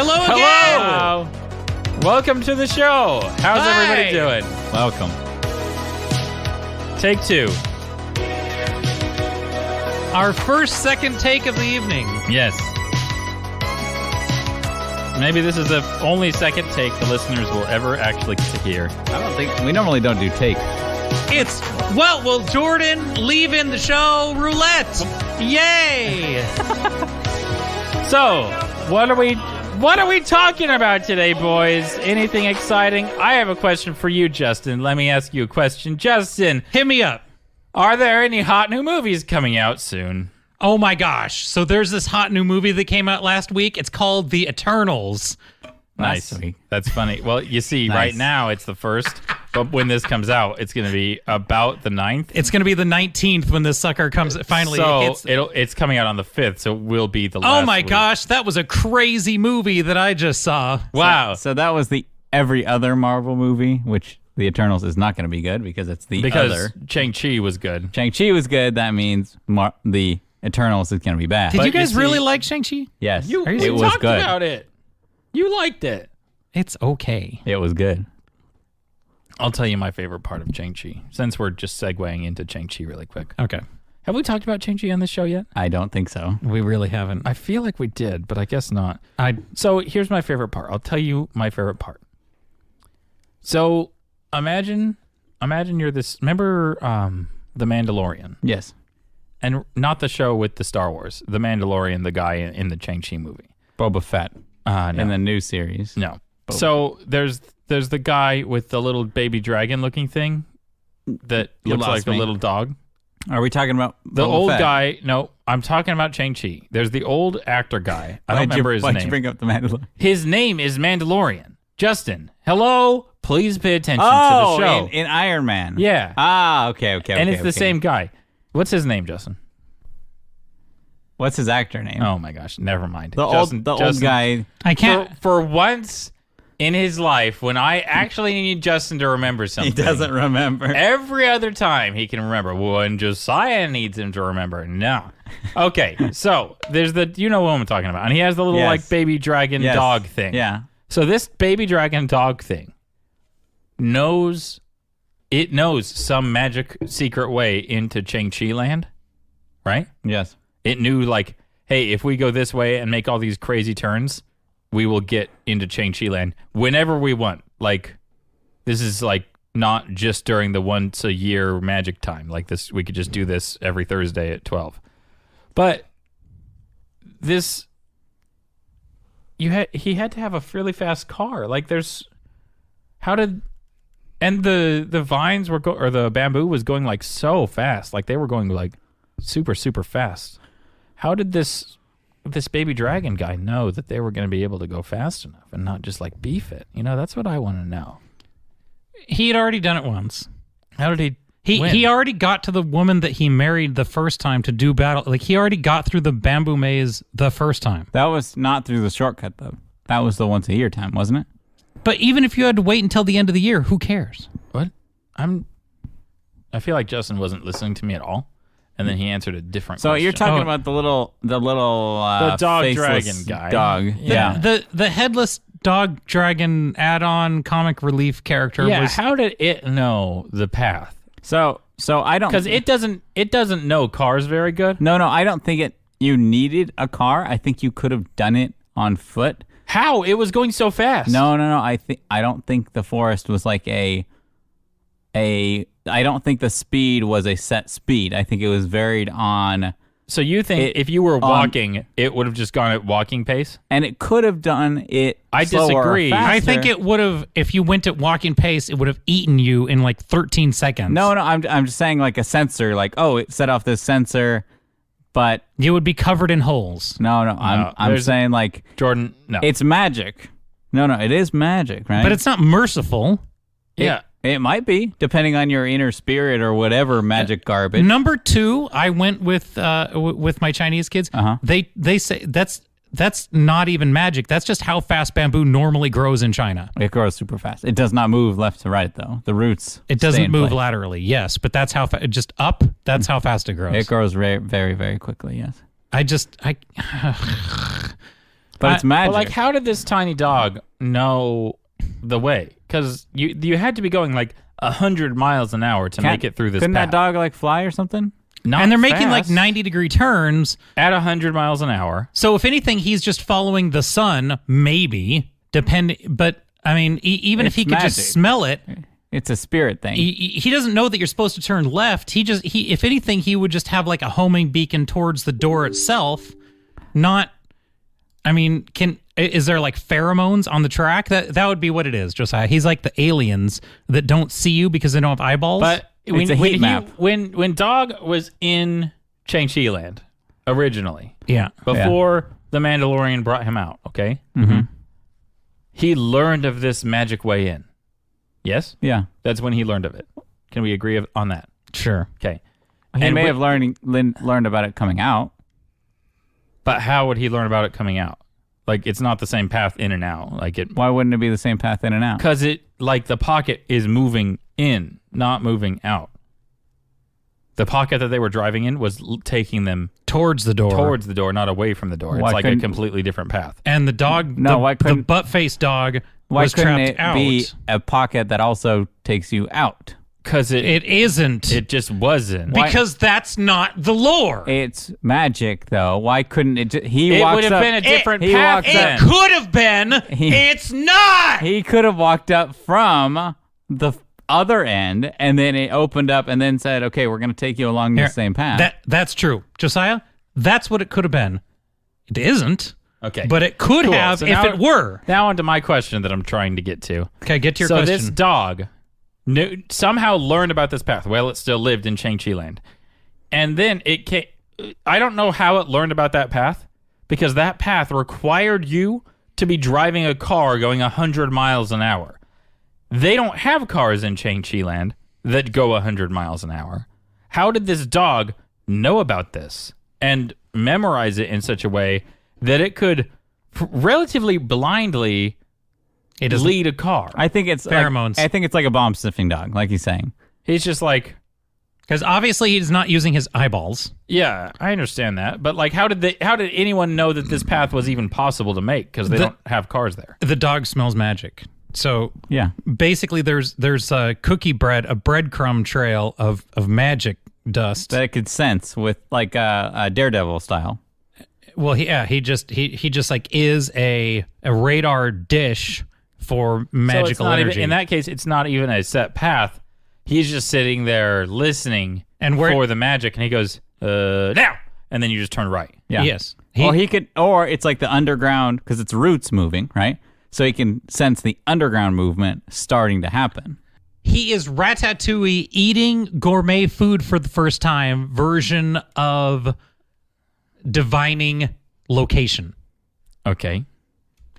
Hello again. Hello. Welcome to the show. How's everybody doing? Welcome. Take 2. Our second take of the evening. Yes. Maybe this is the only second take the listeners will ever actually get to hear. I don't think we normally don't do take. It's well, Jordan, leaving the show roulette. Yay! So, what are we talking about today, boys? Anything exciting? I have a question for you, Justin. Let me ask you a question. Justin, Hit me up. are there any hot new movies coming out soon? Oh my gosh. So there's this hot new movie that came out last week. It's called The Eternals. Nice. Last week. That's funny. Well, you see, Nice. right now it's the 1st, but when this comes out, it's going to be about the 9th. It's going to be the 19th when this sucker comes. Finally, So hits. it's coming out on the 5th, so it will be the last Oh my week. gosh, that was a crazy movie that I just saw. Wow. So that was the every other Marvel movie, which the Eternals is not going to be good because it's the Because other. Shang-Chi was good. Shang-Chi was good. That means the Eternals is going to be bad. Did But you guys you see- really like Shang-Chi? Yes, You it was talked good. about it. You liked it. It's okay. It was good. I'll tell you my favorite part of Shang-Chi, since we're just segueing into Shang-Chi really quick. Okay. Have we talked about Shang-Chi on this show yet? I don't think so. We really haven't. I feel like we did, but I guess not. I So here's my favorite part. I'll tell you my favorite part. So imagine you're this. Remember The Mandalorian, Yes. and not the show with the Star Wars. The Mandalorian, the guy in the Shang-Chi movie. Boba Fett No. in the new series. No. So there's the guy with the little baby dragon looking thing that You looks lost like me. a little dog. Are we talking about The Boba old Fett? guy. No, I'm talking about Shang-Chi. There's the old actor guy. I don't remember his Why'd name. you bring up the Mandalorian? His name is Mandalorian. Justin, hello. Please pay attention Oh, to the show. in Iron Man. Yeah. Ah, okay. And it's the same guy. What's his name, Justin? What's his actor name? Oh my gosh, never mind. the Justin, old guy. I can't. For once in his life, when I actually need Justin to remember something, He doesn't remember. Every other time he can remember. When Josiah needs him to remember, no. Okay, so there's you know what I'm talking about, and he has the little Yes. like baby dragon Yes. dog thing. Yeah. So this baby dragon dog thing knows some magic secret way into Shang-Chi land, right? Yes. It knew like, hey, if we go this way and make all these crazy turns, we will get into Shang-Chi land whenever we want. Like, this is like not just during the once a year magic time. Like this, we could just do this every Thursday at 12. But this, he had to have a really fast car. Like and the vines were or the bamboo was going like so fast. Like they were going like super, super fast. How did this baby dragon guy know that they were going to be able to go fast enough and not just like beef it? You know, that's what I want to know. He had already done it once. How did He win? he already got to the woman that he married the first time to do battle. Like he already got through the bamboo maze the first time. That was not through the shortcut, though. That was the once a year time, wasn't it? But even if you had to wait until the end of the year, who cares? What? I feel like Justin wasn't listening to me at all, and then he answered a different So question. you're talking Oh. about the little The dog faceless dragon guy. dog. Yeah. The headless dog dragon add-on comic relief character Yeah, was how did it know the path? So I don't Because it doesn't know cars very good. No, I don't think you needed a car. I think you could have done it on foot. How? It was going so fast. No. I don't think the forest was like I don't think the speed was a set speed. I think it was varied on, So you think if you were walking, it would have just gone at walking pace? and it could have done it. I slower or disagree. faster. I think it would have, if you went at walking pace, it would have eaten you in like 13 seconds. No, I'm just saying like a sensor. Like, oh, it set off this sensor, but You would be covered in holes. no. I'm there's- saying like Jordan, no. it's magic. No, it is magic, right? But it's not merciful. yeah. It might be, depending on your inner spirit or whatever magic garbage. Number 2, I went with my Chinese kids. Uh-huh. They say that's not even magic. That's just how fast bamboo normally grows in China. It grows super fast. It does not move left to right, though. The roots. It stay doesn't in move place. laterally, yes, but that's how just up. That's how fast it grows. It grows very, very, very quickly. Yes. But it's magic. But like, how did this tiny dog know the way? Because you had to be going like 100 miles an hour to make it through this Couldn't path. that dog like fly or something? Not and they're making like fast. 90-degree turns. At 100 miles an hour. So if anything, he's just following the sun, maybe, depending. But, I mean, even if It's he could magic. just smell it, It's a spirit thing. he doesn't know that you're supposed to turn left. If anything, he would just have like a homing beacon towards the door itself. Not, I mean, is there like pheromones on the track? That would be what it is, Josiah. He's like the aliens that don't see you because they don't have eyeballs. But It's a heat map. When Dog was in Shang-Chi land originally, yeah. before the Mandalorian brought him out, okay? Mm-hmm. He learned of this magic way in. Yes? Yeah. That's when he learned of it. Can we agree on that? Sure. Okay. He And may we- have learned about it coming out. But how would he learn about it coming out? Like, it's not the same path in and out. Like it, Why wouldn't it be the same path in and out? because the pocket is moving in, not moving out. The pocket that they were driving in was taking them Towards the door. towards the door, not away from the door. Why It's like a couldn't- completely different path. And the dog, No, why the couldn't- butt-faced dog Why was couldn't trapped it out. be a pocket that also takes you out? Because It isn't. it just wasn't. because that's not the lore. It's magic, though. Why couldn't it? He It walks would have up. been a different he path walks then. It could have been. It's not. He could have walked up from the other end, and then it opened up, and then said, "Okay, we're going to take you along the Here, same path." That's true, Josiah. That's what it could have been. It isn't. Okay. But it could Cool. have So if now- it were. Now on to my question that I'm trying to get to. Okay, get to your So question. this dog somehow learned about this path. Well, it still lived in Shang-Chi land. And then it came, I don't know how it learned about that path, because that path required you to be driving a car going 100 miles an hour. They don't have cars in Shang-Chi land that go 100 miles an hour. How did this dog know about this and memorize it in such a way that it could relatively blindly It is lead a car? I think it's Pheromones. I think it's like a bomb sniffing dog, like he's saying. He's just like, because obviously he's not using his eyeballs. yeah, I understand that, but like, how did anyone know that this path was even possible to make? Because they don't have cars there. The dog smells magic. So Yeah. basically, there's a cookie bread, a breadcrumb trail of magic dust. That it could sense with like a Daredevil style. Well, he just like is a radar dish for So it's magical not energy. even, in that case, it's not even a set path. He's just sitting there listening And where- for the magic, and he goes, now, and then you just turn right. Yeah. Yes. Or it's like the underground, because it's roots moving, right? So he can sense the underground movement starting to happen. He is Ratatouille eating gourmet food for the first time version of divining location. Okay.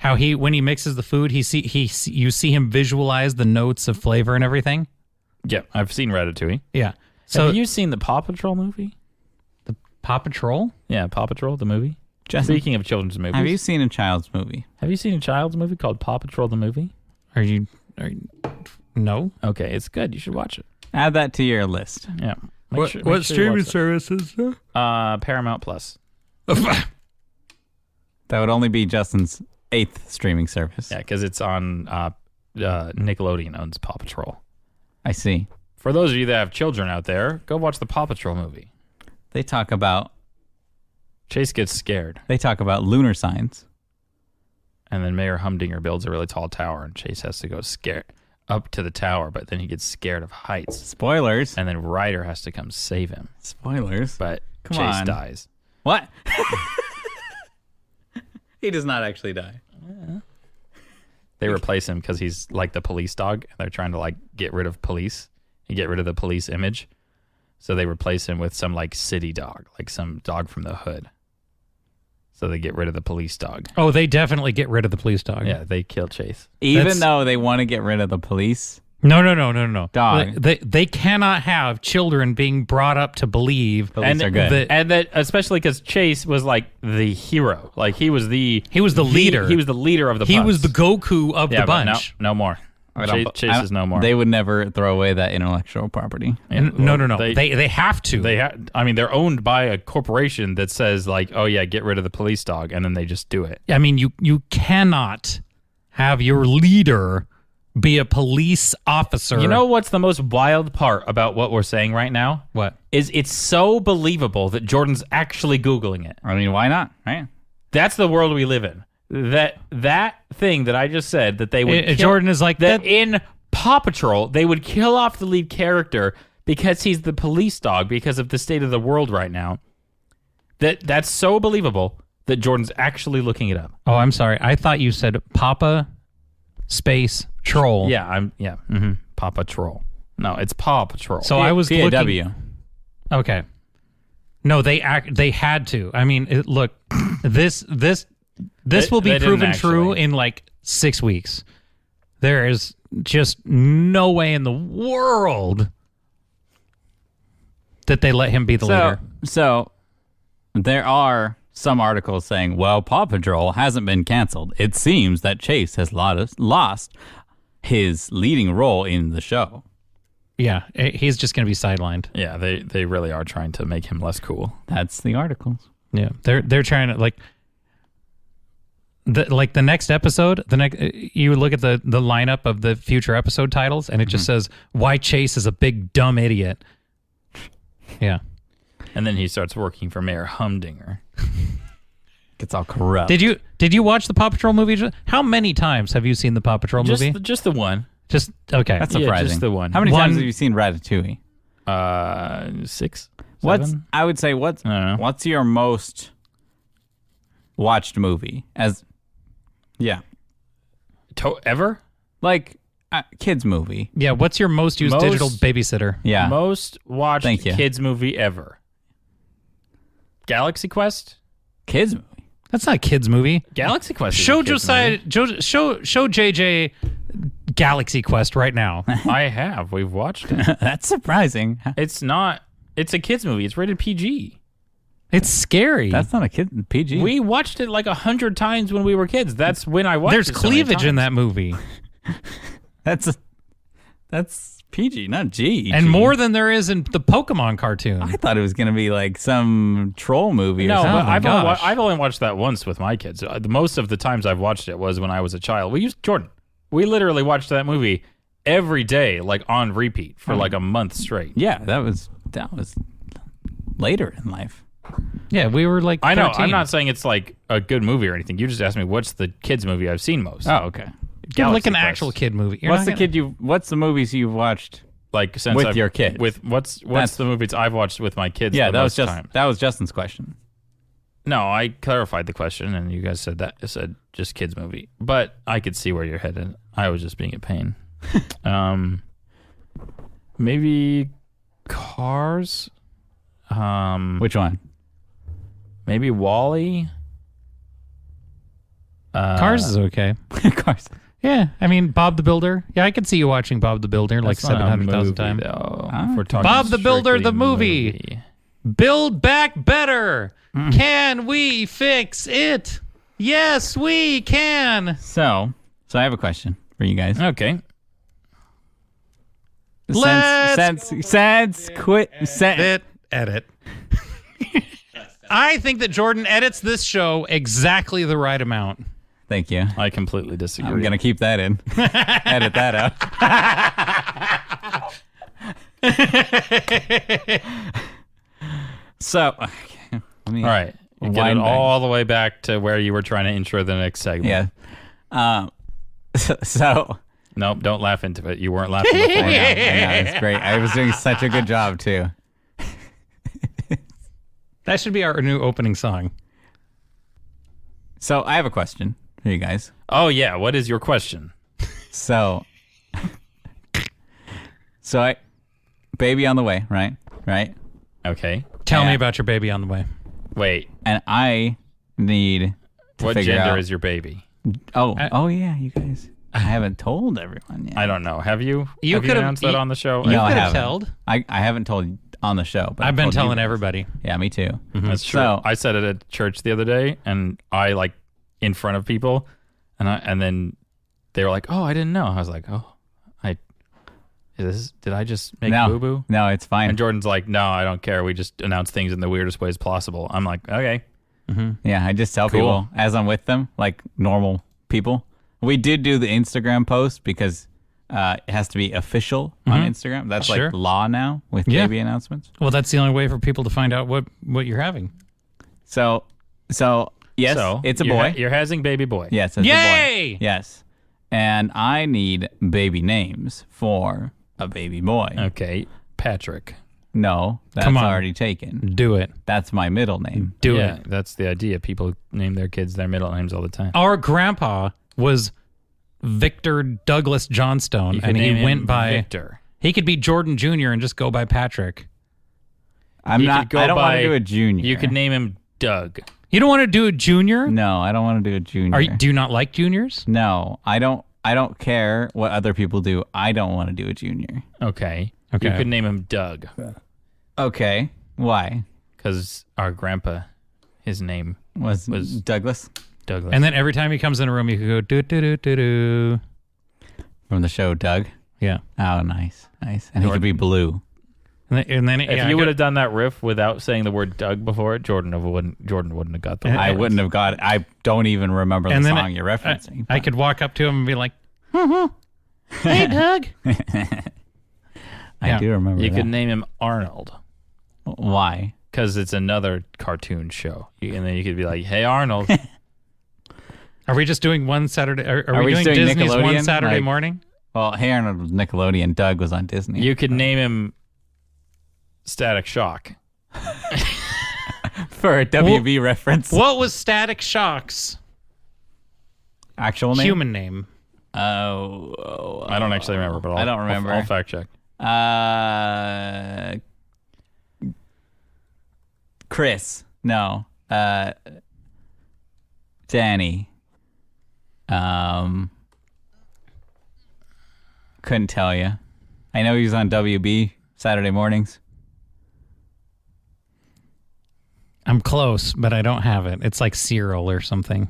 How when he mixes the food, you see him visualize the notes of flavor and everything. Yeah, I've seen Ratatouille. Yeah. So Have you seen the Paw Patrol movie? Paw Patrol? Yeah, Paw Patrol, the movie. Justin, Speaking of children's movies, have you seen a child's movie? have you seen a child's movie called Paw Patrol, the movie? Are you no? Okay, it's good. You should watch it. Add that to your list. Yeah. Make sure you watch it. services? Paramount Plus. That would only be Justin's 8th streaming service. Yeah, because it's on Nickelodeon owns Paw Patrol. I see. For those of you that have children out there, go watch the Paw Patrol movie. They talk about Chase gets scared, lunar signs. and then Mayor Humdinger builds a really tall tower, and Chase has to go up to the tower, but then he gets scared of heights, Spoilers. and then Ryder has to come save him, Spoilers. but Come Chase on. dies. What? He does not actually die. They replace him because he's like the police dog, and they're trying to like get rid of police and get rid of the police image. So they replace him with some like city dog, like some dog from the hood. So they get rid of the police dog. Oh, they definitely get rid of the police dog. Yeah, they kill Chase. Even That's- though they want to get rid of the police. No. Dog. They cannot have children being brought up to believe Police are good. that And that especially because Chase was like the hero. Like he was the He was the leader. He was the leader of the he pups. was the Goku of Yeah, the but bunch. No more. Chase is no more. They would never throw away that intellectual property. No. They have to. They're owned by a corporation that says like, oh yeah, get rid of the police dog, and then they just do it. I mean, you cannot have your leader be a police officer. You know what's the most wild part about what we're saying right now? What? Is it's so believable that Jordan's actually Googling it. I mean, why not? Right? That's the world we live in. That thing that I just said that they would kill, Jordan is like that in Paw Patrol they would kill off the lead character because he's the police dog because of the state of the world right now. That's so believable that Jordan's actually looking it up. Oh, I'm sorry. I thought you said Papa space Troll. Yeah, Papa Troll. No, it's Paw Patrol. So I was PAW. looking. Okay. No, they had to. I mean, look, this will be they didn't proven true actually. in like 6 weeks. There is just no way in the world that they let him be the leader. So there are some articles saying, well, Paw Patrol hasn't been canceled. It seems that Chase has lost his leading role in the show. Yeah, he's just going to be sidelined. Yeah, they really are trying to make him less cool. That's the articles. Yeah, they're trying to the next episode. You look at the lineup of the future episode titles, and it just says why Chase is a big dumb idiot. Yeah, And then he starts working for Mayor Humdinger. Gets all corrupt. Did you watch the Paw Patrol movie? How many times have you seen the Paw Patrol movie? Just the one. Just okay. That's surprising. Just the one. How many times have you seen Ratatouille? 6, 7? I would say I don't know. what's your most watched movie? Ever? Like kids movie. Yeah. What's your most used digital babysitter? Yeah. Most watched Thank you. kids movie ever. Galaxy Quest? Kids movie. That's not a kids movie. Galaxy Quest. is a Show kids Josiah. movie. Show JJ Galaxy Quest right now. I have. We've watched it. That's surprising. It's not. It's a kids movie. It's rated PG. It's scary. That's not a kid PG. We watched it like 100 times when we were kids. That's when I watched There's it so many cleavage in times. that movie, That's PG, not G. and more than there is in the Pokemon cartoon. I thought it was gonna be like some troll movie. No, or something. but I've only watched that once with my kids. The most of the times I've watched it was when I was a child. We literally watched that movie every day, like on repeat for like a month straight. Yeah, that was later in life. Yeah, we were like 13. I know. I'm not saying it's like a good movie or anything. You just asked me what's the kids movie I've seen most. Oh, okay. Yeah, like an Galaxy actual Quest. kid movie. You're What's not the gonna- What's the movies you've watched? Like since With I've, your kids. With what's That's- the movies I've watched with my kids? Yeah, the that was most time? Justin's question. No, I clarified the question, and you guys said that. It said just kids movie, but I could see where you're headed. I was just being a pain. Maybe Cars. Which one? Maybe Wall-E. Cars is okay. Cars. Yeah, I mean Bob the Builder. Yeah, I could see you watching Bob the Builder like That's not a 700,000 movie, times. though, Ah, if we're talking Bob the Builder, the strictly movie. Build back better. Can we fix it? Yes, we can. So I have a question for you guys. Okay. Edit. I think that Jordan edits this show exactly the right amount. Thank you. I completely disagree. I'm gonna keep that in. Edit that out. So, okay, let me All right. You get it wind back. all the way back to where you were trying to intro the next segment. Yeah. So Nope, don't laugh into it. You weren't laughing before now. I know, it's great. I was doing such a good job too. That should be our new opening song. So I have a question for you guys. Oh, yeah. What is your question? So baby on the way, right? Right? Okay. Tell me Yeah. about your baby on the way. Wait. And I need to What figure gender out. is your baby? Oh yeah, you guys. I haven't told everyone yet. I don't know. Have you? You have could've- announced that you- on the show? No, I could have haven't. told. I haven't told on the show, but I've been told you telling guys. everybody. Yeah, me too. That's true. So- I said it at church the other day, and I like in front of people, and then they were like, "Oh, I didn't know." I was like, "Oh, Did I just make No, boo-boo? no, it's fine. And Jordan's like, no, I don't care. We just announce things in the weirdest ways possible. I'm like, okay. Yeah, I just tell Cool. people as I'm with them, like normal people. We did do the Instagram post because it has to be official on Instagram. That's Sure. like law now with Yeah. baby announcements. Well, that's the only way for people to find out what you're having. So yes, So it's a boy. You're having baby boy. Yes, it's a Yay! boy. Yes, and I need baby names for a baby boy. Okay, Patrick. No, that's Come on. already taken. Do it. That's my middle name. Do Yeah, it. that's the idea. People name their kids their middle names all the time. Our grandpa was Victor Douglas Johnstone, You could and he name him went by. Victor. He could be Jordan Jr. and just go by Patrick. I'm You not. could go I don't want by- to do a junior. You could name him Doug. You don't want to do a junior? No, I don't want to do a junior. Do you not like juniors? No, I don't. I don't care what other people do. I don't want to do a junior. Okay. Okay. You could name him Doug Okay. Why? because our grandpa, his name Was Was- Douglas Douglas. And then every time he comes in a room, you could go do do do do do. from the show Doug? Yeah. Oh, nice, nice. And he could be blue. And then if you would have done that riff without saying the word Doug before it, Jordan wouldn't have got the. I wouldn't have got it. I don't even remember the And then song you're referencing. I could walk up to him and be like, "Hey, Doug." I yeah. do remember You that. could name him Arnold Why? because it's another cartoon show, and then you could be like, "Hey, Arnold." Are we just doing one Saturday? Are we we doing doing Disney's one Nickelodeon? Saturday Like- morning? Well, Hey Arnold was Nickelodeon. Doug was on Disney. You could name him Static Shock. For a WB reference. What was Static Shock's Actual name? human name? Oh, I don't actually remember, but I don't remember. I'll fact check. Chris. No. Danny. Couldn't tell you. I know he was on WB Saturday mornings. I'm close, but I don't have it. It's like Cyril or something.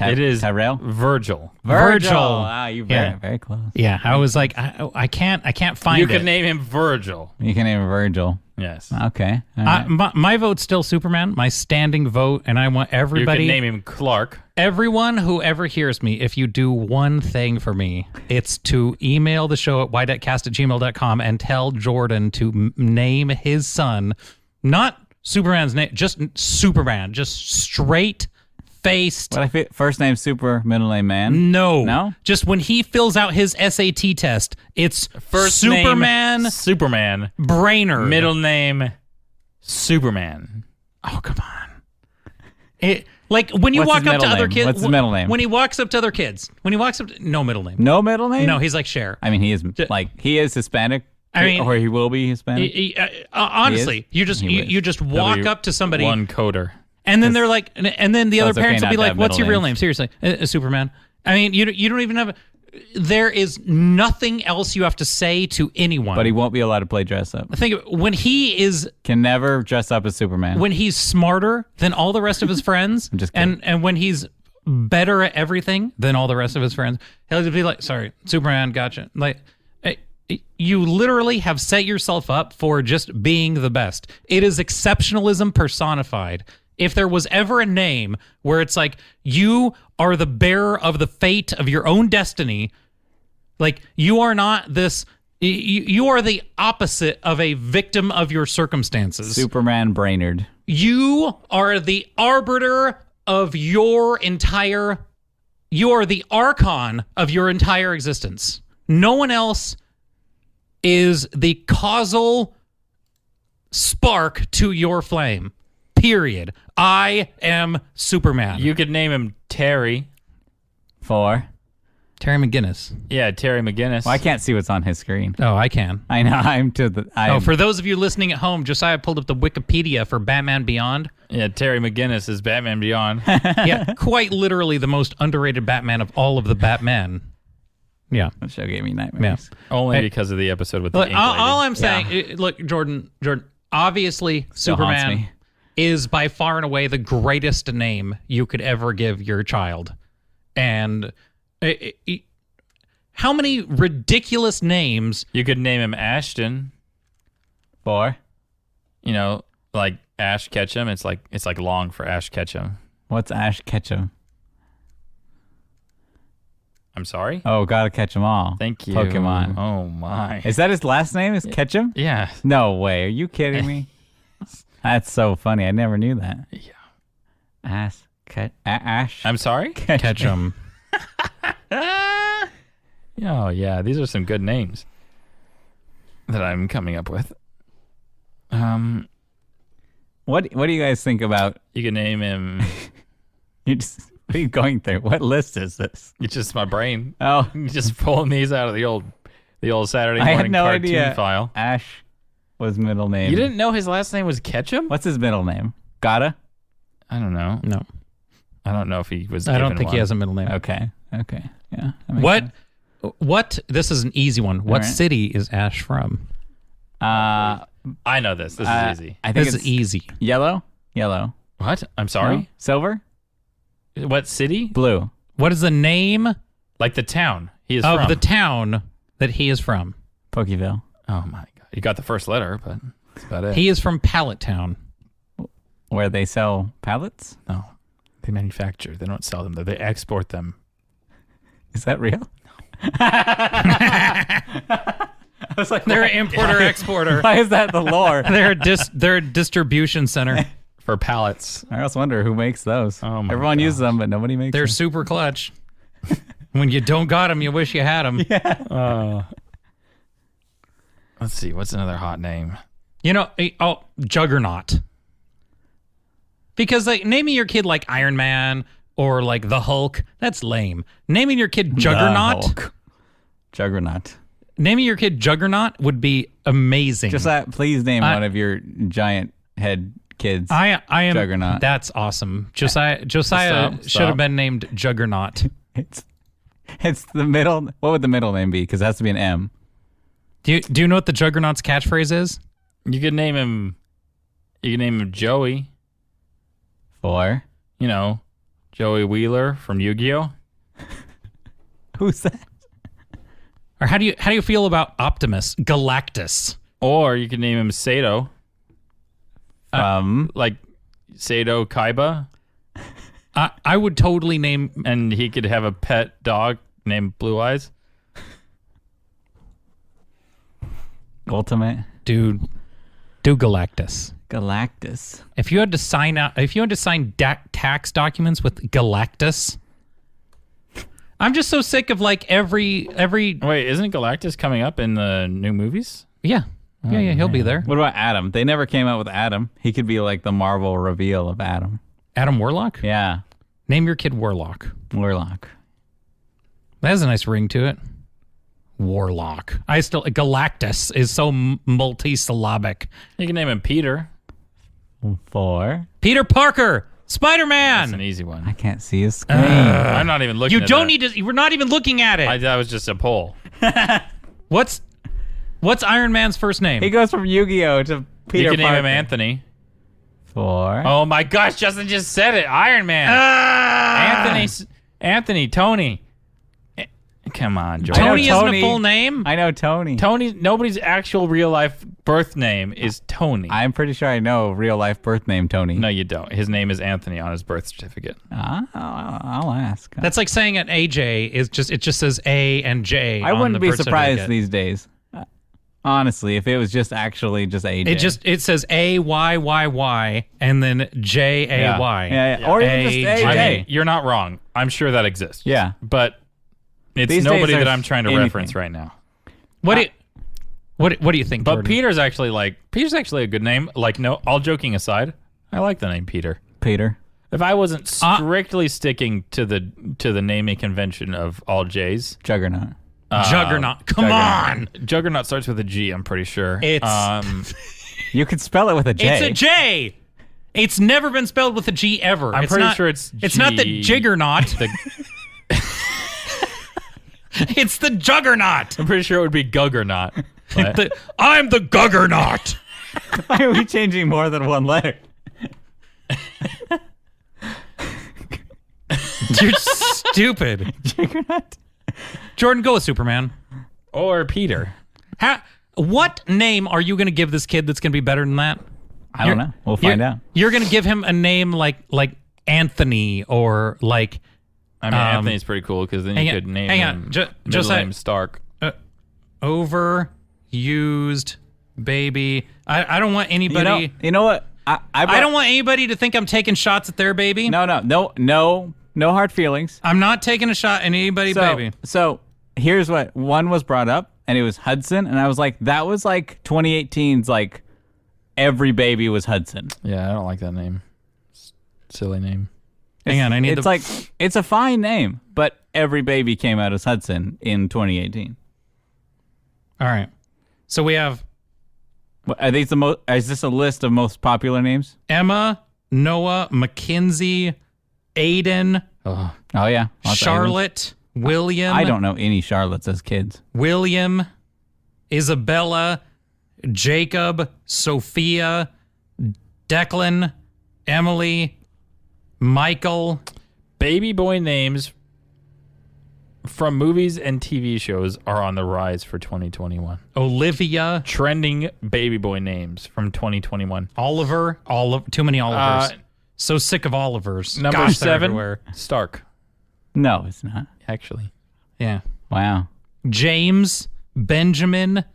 It is Tyrell. Virgil. Virgil. Ah, you very, Yeah. very close. Yeah, I was like, I can't find You it. could name him Virgil. You can name him Virgil. Yes. Okay. All right. My vote's still Superman, my standing vote, and I want You could everybody, name him Clark. everyone who ever hears me, if you do one thing for me, it's to email the show at ydecast@gmail.com and tell Jordan to name his son, not Superman's name, just Superman, just straight faced. What if it, first name Super, middle name Man? No. No? Just when he fills out his SAT test, it's First Superman name Superman. Brainerd. Middle name Superman. Oh, come on. It like when you What's his walk up to middle other name? kids. What's his middle name? When he walks up to other kids. When he walks up to, no middle name. No middle name? No, he's like Cher. I mean, he is he is Hispanic. I mean- or he will be Hispanic. Honestly, you just He you is. just walk W- up to somebody One coder. and then they're like and then the So other it's okay parents will not be to like, have "What's your middle real name?" names. Seriously. Superman. I mean, you don't even have there is nothing else you have to say to anyone. But he won't be allowed to play dress up. Think of it, when he is Can never dress up as Superman. when he's smarter than all the rest of his friends, I'm just kidding. and when he's better at everything than all the rest of his friends, he'll just be like, "Sorry, Superman, gotcha." Like, you literally have set yourself up for just being the best. It is exceptionalism personified. If there was ever a name where it's like you are the bearer of the fate of your own destiny, like you are not this. You are the opposite of a victim of your circumstances. Superman Brainerd. You are the arbiter of your entire, you are the archon of your entire existence. No one else is the causal spark to your flame. Period. I am Superman. You could name him Terry. For Terry McGinnis. Yeah, Terry McGinnis. well, I can't see what's on his screen. Oh, I can. I know. I'm to the. Oh, for those of you listening at home, Josiah pulled up the Wikipedia for Batman Beyond. Yeah, Terry McGinnis is Batman Beyond. Yeah, quite literally the most underrated Batman of all of the Batman. Yeah. that show gave me nightmares. Only Hey. because of the episode with the Look, ink all lady. I'm saying, look, Jordan, obviously Still haunts Superman me. is by far and away the greatest name you could ever give your child. And how many ridiculous names? You could name him Ashton. 4. You know, like Ash Ketchum. It's like long for Ash Ketchum. What's Ash Ketchum? I'm sorry? Oh, gotta catch 'em all. Thank you. Pokemon. Oh, my. Is that his last name? Is Ketchum? Yeah. No way. Are you kidding me? That's so funny. I never knew that. Yeah. Ash. I'm sorry? Ketchum. Oh, yeah. These are some good names that I'm coming up with. What do you guys think about? You can name him... What are you going through? What list is this? It's just my brain. Oh, Just pulling these out of the old Saturday I morning had no cartoon idea. file. Ash was middle name. You didn't know his last name was Ketchum? What's his middle name? Gotta? I don't know. No, I don't know if he was. I don't given think he one. has a middle name. Okay. Yeah. that makes What? sense. What? This is an easy one. What right. city is Ash from? I know this. This is easy. I think This it's is easy. yellow. What? I'm sorry? No? Silver? What city? Blue. What is the name Like the town he is of from. the town that he is from? Pokeville. Oh, my God. You got the first letter, but that's about it. He is from Pallet Town. Where they sell pallets? No. They manufacture. They don't sell them. They export them. Is that real? I was like, They're an importer-exporter. why is that the lore? They're a distribution center. For pallets. I also wonder who makes those. Oh my Everyone uses gosh. them, but nobody makes They're them. super clutch. When you don't got them, you wish you had them. Let's see. What's another hot name? You know, Juggernaut. Because like naming your kid like Iron Man or like the Hulk, that's lame. Naming your kid Juggernaut, The Hulk. Juggernaut. naming your kid Juggernaut would be amazing. Just that. Please name one of your giant head kids. I am Juggernaut. That's awesome. Josiah Stop. should have been named Juggernaut. It's the middle. What would the middle name be? Because it has to be an M. Do you know what the Juggernaut's catchphrase is? You could name him. You could name him Joey. 4. You know, Joey Wheeler from Yu-Gi-Oh. Who's that? Or how do you feel about Optimus Galactus? Or you could name him Sato, like Sato Kaiba, I would totally name. and he could have a pet dog named Blue Eyes. Ultimate Do Galactus. Galactus. If you had to sign tax documents with Galactus, I'm just so sick of like every Wait, isn't Galactus coming up in the new movies? yeah, he'll be there. What about Adam? They never came out with Adam. He could be like the Marvel reveal of Adam. Adam Warlock. Yeah. Name your kid Warlock. Warlock. That has a nice ring to it. Warlock. Galactus is so multisyllabic. You can name him Peter. 4. Peter Parker, Spider-Man. That's an easy one. I can't see his screen. I'm not even looking. You at don't that. need to. We're not even looking at it. That was just a poll. What's Iron Man's first name? He goes from Yu-Gi-Oh to Peter You can name him Parker. Anthony. 4. Oh my gosh, Justin just said it. Iron Man. Anthony, Tony. Come on, George. I know Tony isn't a Tony. full name. I know Tony. Tony. Nobody's actual real life birth name is Tony. I'm pretty sure I know real life birth name Tony. No, you don't. His name is Anthony on his birth certificate. I'll ask. That's like saying an AJ is just says A and J. I on wouldn't the be birth surprised certificate. these days. Honestly, if it was just actually just AJ. It says AYYY and then JAY. Yeah. Or even just AJ. AJ. I mean, you're not wrong. I'm sure that exists. Yeah. But it's These nobody days that there's I'm trying to anything. reference right now. What do you think? But Jordan? Peter's actually a good name. Like, no, all joking aside, I like the name Peter. Peter. If I wasn't strictly sticking to the naming convention of all J's, Juggernaut. Come on. Juggernaut starts with a G. I'm pretty sure. It's You could spell it with a J. It's a J. It's never been spelled with a G ever. I'm pretty sure it's It's not the G- Jiggernaut. It's the Juggernaut. I'm pretty sure it would be Guggernaut. But I'm the Guggernaut. Why are we changing more than one letter? You're stupid. Juggernaut. Jordan, go with Superman. Or Peter. What name are you going to give this kid that's going to be better than that? I don't know. We'll find out. You're going to give him a name like Anthony or like. I mean, Anthony's pretty cool because then you could name him just name Stark. Overused baby. I don't want anybody. You know what? I don't want anybody to think I'm taking shots at their baby. No hard feelings. I'm not taking a shot at anybody's baby. So here's what one was brought up, and it was Hudson, and I was like, that was like 2018's like every baby was Hudson. Yeah, I don't like that name. Silly name. Hang on, I need. It's a fine name, but every baby came out as Hudson in 2018. All right, so we have. Are these the most? Is this a list of most popular names? Emma, Noah, Mackenzie, Aiden, Oh yeah, Charlotte, William. I don't know any Charlottes as kids. William, Isabella, Jacob, Sophia, Declan, Emily, Michael. Baby boy names from movies and TV shows are on the rise for 2021. Olivia, Trending baby boy names from 2021. Oliver, too many Olivers. So sick of Olivers. Number Gosh, they're 7, everywhere. Stark. No, it's not. Actually. Yeah. Wow. James, Benjamin,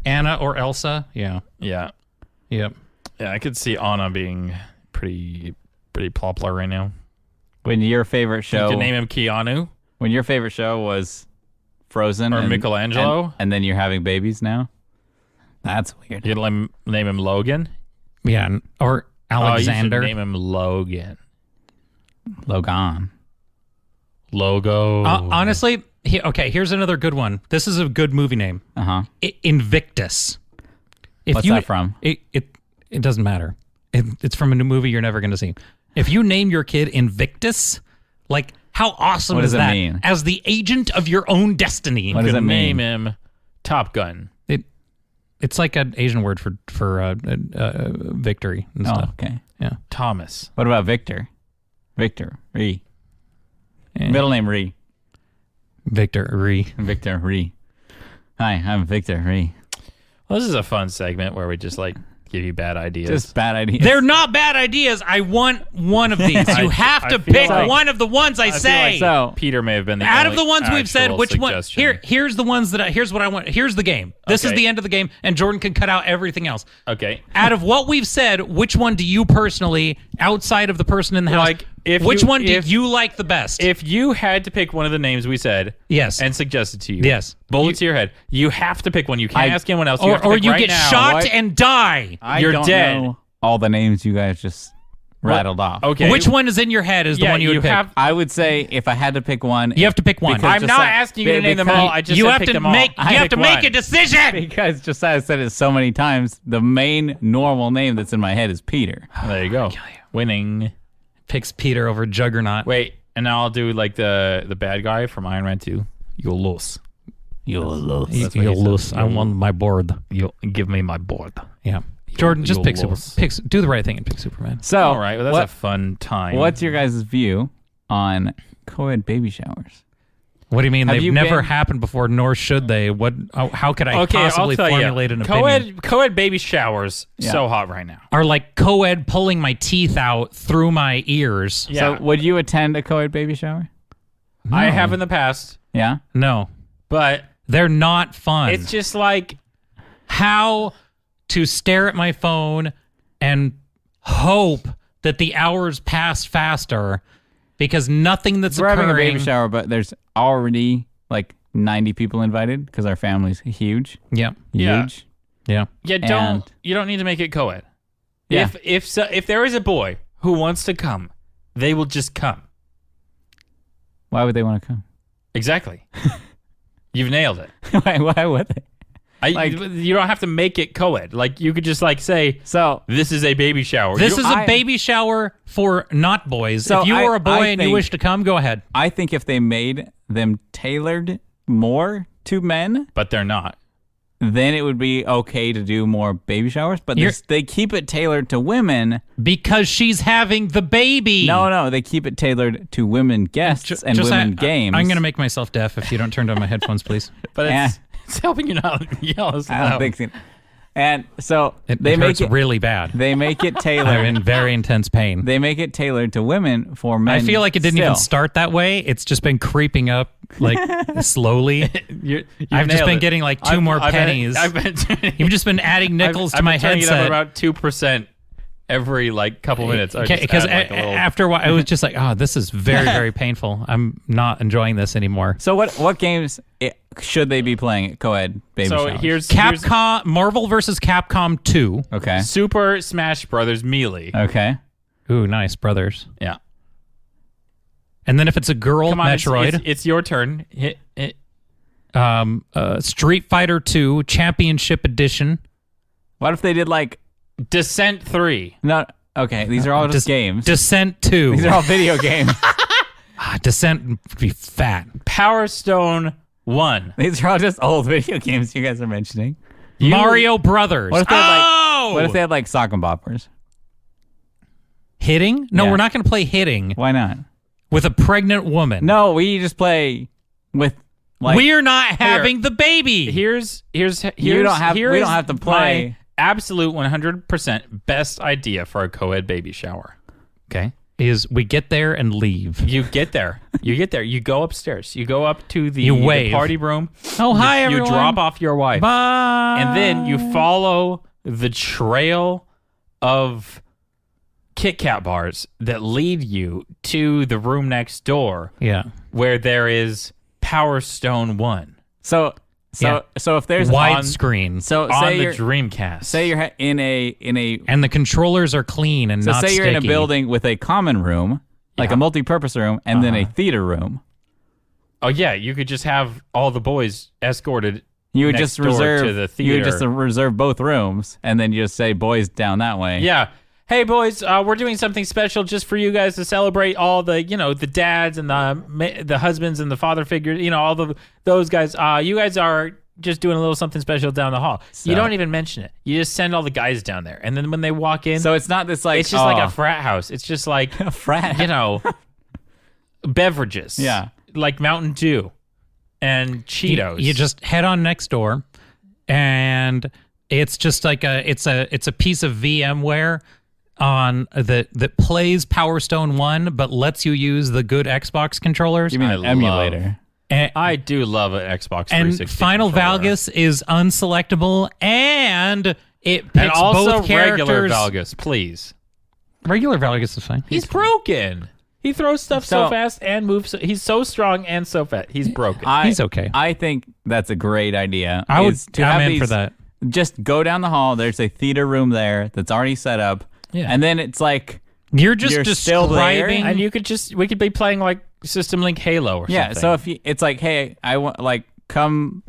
Anna or Elsa. Yeah. Yeah. Yep. Yeah, I could see Anna being pretty popular right now. When your favorite show, You could name him Keanu when your favorite show was Frozen or Michelangelo. and then you're having babies now. That's weird. You could name him Logan. Yeah. Or Alexander. You should name him Logan. Logan. Logo. Honestly, here's another good one. This is a good movie name. Invictus. What's that from? It doesn't matter. It's from a new movie you're never going to see. If you name your kid Invictus, like how awesome What is does it that? mean? As the agent of your own destiny. What you does could it mean? name him Top Gun. It's like an Asian word for victory and Oh, stuff. okay. Yeah. Thomas. What about Victor? Victor Ree. Middle name Ree. Victory. Victor Ree. Hi, I'm Victor Ree. Well, this is a fun segment where we just give you bad ideas. Just bad ideas. They're not bad ideas. I want one of these. You have to I feel pick like- one of the ones I feel say. like So Peter may have been the Out of only the ones we've said, actual which one? suggestion. Here's the ones that here's what I want. Here's the game. This is Okay. the end of the game, and Jordan can cut out everything else. Okay. Out of what we've said, which one do you personally, outside of the person in the house, which one do you like the best? If you had to pick one of the names we said, Yes. and suggest it to you, Yes. bullet to your head, you have to pick one. You can't ask anyone else. You have to or pick you right get now. shot What? and die. You're don't dead. know all the names you guys just rattled off. Okay. Which one is in your head is the Yeah, one you would pick? I would say if I had to pick one, You have to pick one. Because I'm not asking you to name them all. I just you said have pick to them all. make. I You have to pick make one. a decision. because Josiah said it so many times, the main normal name that's in my head is Peter. There you go. Winning. Picks Peter over Juggernaut. Wait, and now I'll do the bad guy from Iron Man 2. You'll lose. You'll lose. That's what You'll he said. lose. I want my board. You'll give me my board. Yeah. Jordan, just you'll pick lose. do the right thing and pick Superman. So, All right, well, that's a fun time. what's your guys' view on co-ed baby showers? What do you mean? Have They've you never been- happened before, nor should they. What? How could I possibly I'll tell formulate an co-ed, opinion? Co-ed baby showers Yeah. so hot right now. Are like co-ed pulling my teeth out through my ears? Yeah. So, would you attend a co-ed baby shower? I have in the past, Yeah. No, but they're not fun. it's just like How to stare at my phone and hope that the hours pass faster because nothing that's We're having a occurring. baby shower, but there's already like 90 people invited because our family's huge. Yeah, Yeah. Huge. yeah. you And- don't need to make it co-ed. Yeah. If there is a boy who wants to come, they will just come. Why would they want to come? Exactly. You've nailed it. Why would they? You don't have to make it co-ed. Like you could just say, So, this is a baby shower. This is a I- baby shower for not boys. So if you were a boy I and you think- wish to come, go ahead. I think if they made them tailored more to men, but they're not. then it would be okay to do more baby showers. But they keep it tailored to women. Because she's having the baby. No, they keep it tailored to women guests and women games. I'm going to make myself deaf if you don't turn down my headphones, please. But it's helping you not yell as loud. I don't think so. And so It they make hurts it really bad. They make it tailored. I'm in very intense pain. They make it tailored to women for men. I feel like it didn't even still. start that way. It's just been creeping up like slowly. I've just been getting like two more pennies. You've just been adding nickels to my I've been turning it headset. up about 2% every like couple minutes. Because after a while, I was just like, oh, this is very, very painful. I'm not enjoying this anymore. So what games should they be playing at co-ed baby showers? here's Capcom, Marvel versus Capcom 2. Okay. Super Smash Brothers Melee. Okay. Ooh, nice, brothers. Yeah. And then if it's a girl, Come on, Metroid. it's your turn. Street Fighter 2 Championship Edition. What if they did like Descent 3. no? Okay, these are all just games. Descent 2. These are all video games. Descent would be fat. Power Stone 1. These are all just old video games you guys are mentioning. Mario Brothers. What if they had oh! What if they had like sock and boppers? Hitting? No, Yeah. we're not going to play hitting Why not? with a pregnant woman. No, we just play with like We're not having the baby. Here's we don't have to play. My absolute 100% best idea for a co-ed baby shower. Okay. Is we get there and leave. You get there. You go upstairs. You go up to the, You wave. the party room. Oh, hi, You everyone. drop off your wife. Bye. And then you follow the trail of Kit Kat bars that lead you to the room next door Yeah. where there is Power Stone 1 So Yeah. if there's Widescreen. so on say the you're Dreamcast. say you're in a And the controllers are clean and so not say you're in a sticky. building with a common room, like Yeah. a multi-purpose room, and then a theater room. Oh yeah, you could just have all the boys escorted. You would next just door reserve to the You would theater. just reserve both rooms, and then you just say boys down that way. Yeah. Hey boys, we're doing something special just for you guys to celebrate all the, the dads and the husbands and the father figures, all those guys. You guys are just doing a little something special down the hall. You don't even mention it. You just send all the guys down there, and then when they walk in, So it's not this like it's just like a frat house. It's just like a frat. beverages. Yeah. Like Mountain Dew and Cheetos. You just head on next door, and it's just like it's a piece of VMware on that plays Power Stone 1, but lets you use the good Xbox controllers. You mean I an love- emulator? And, I do love an Xbox 360 and Final controller. Valgus is unselectable, and it picks And also both regular characters. Valgus, please. Regular Valgus is fine. He's broken. He throws stuff so So- fast and moves. He's so strong and so fat. He's broken. He's okay. I think that's a great idea. I would. is to I'm have in for these- that. Just go down the hall. There's a theater room there that's already set up. Yeah. And then it's like You're just You're still there? describing. and we could be playing like System Link Halo or yeah. something. So if it's like, hey, I want like come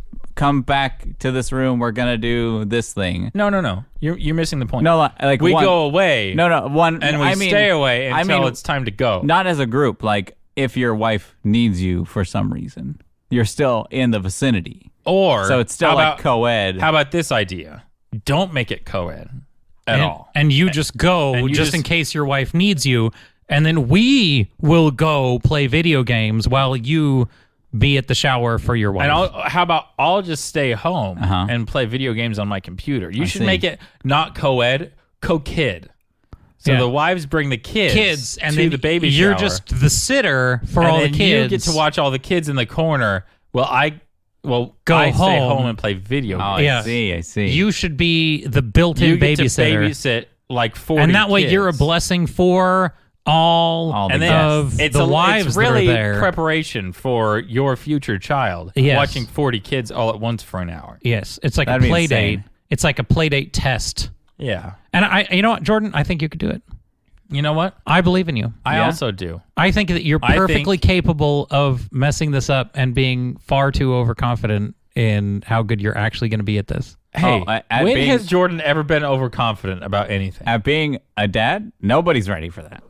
back to this room. We're gonna do this thing. No. You're missing the point. No, like we one, go away. No, one. and we I mean, stay away I until mean, it's time to go. not as a group. Like if your wife needs you for some reason, you're still in the vicinity. Or So it's still how like about- co-ed. How about this idea? Don't make it co-ed at all. And you just go and you just just- in case your wife needs you, and then we will go play video games while you be at the shower for your wife. And how about I'll just stay home Uh-huh. and play video games on my computer? You should see. make it not co-ed, co-kid. So Yeah. the wives bring the kids and to then the baby you're shower. just the sitter for and all the then kids. you get to watch all the kids in the corner. Well, I Go stay home. home and play video Oh, games. Yeah. I see. You should be the built-in You get to babysitter, babysit like 40 and that way kids. you're a blessing for all the And guests. then of it's the wives it's really that are there. preparation for your future child. Yes. Watching 40 kids all at once for an hour. Yes, it's like That'd a be play insane. date. It's like a play date test. Yeah. And you know what, Jordan? I think you could do it. You know what? I believe in you. I Yeah? also do. I think that you're I think- perfectly capable of messing this up and being far too overconfident in how good you're actually going to be at this. Hey, at when being- has Jordan ever been overconfident about anything? At being a dad, nobody's ready for that.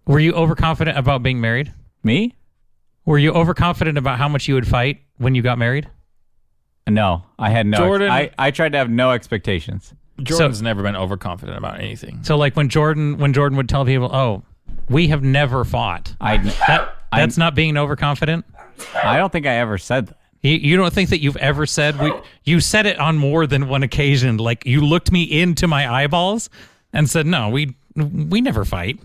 Were you overconfident about being married? Me? Were you overconfident about how much you would fight when you got married? No, I had no. Jordan- I tried to have no expectations. Jordan's never been overconfident about anything. So like when Jordan would tell people, "Oh, we have never fought." That's not being overconfident. I don't think I ever said that. You don't think that you've ever said you said it on more than one occasion. Like you looked me into my eyeballs and said, "No, we never fight."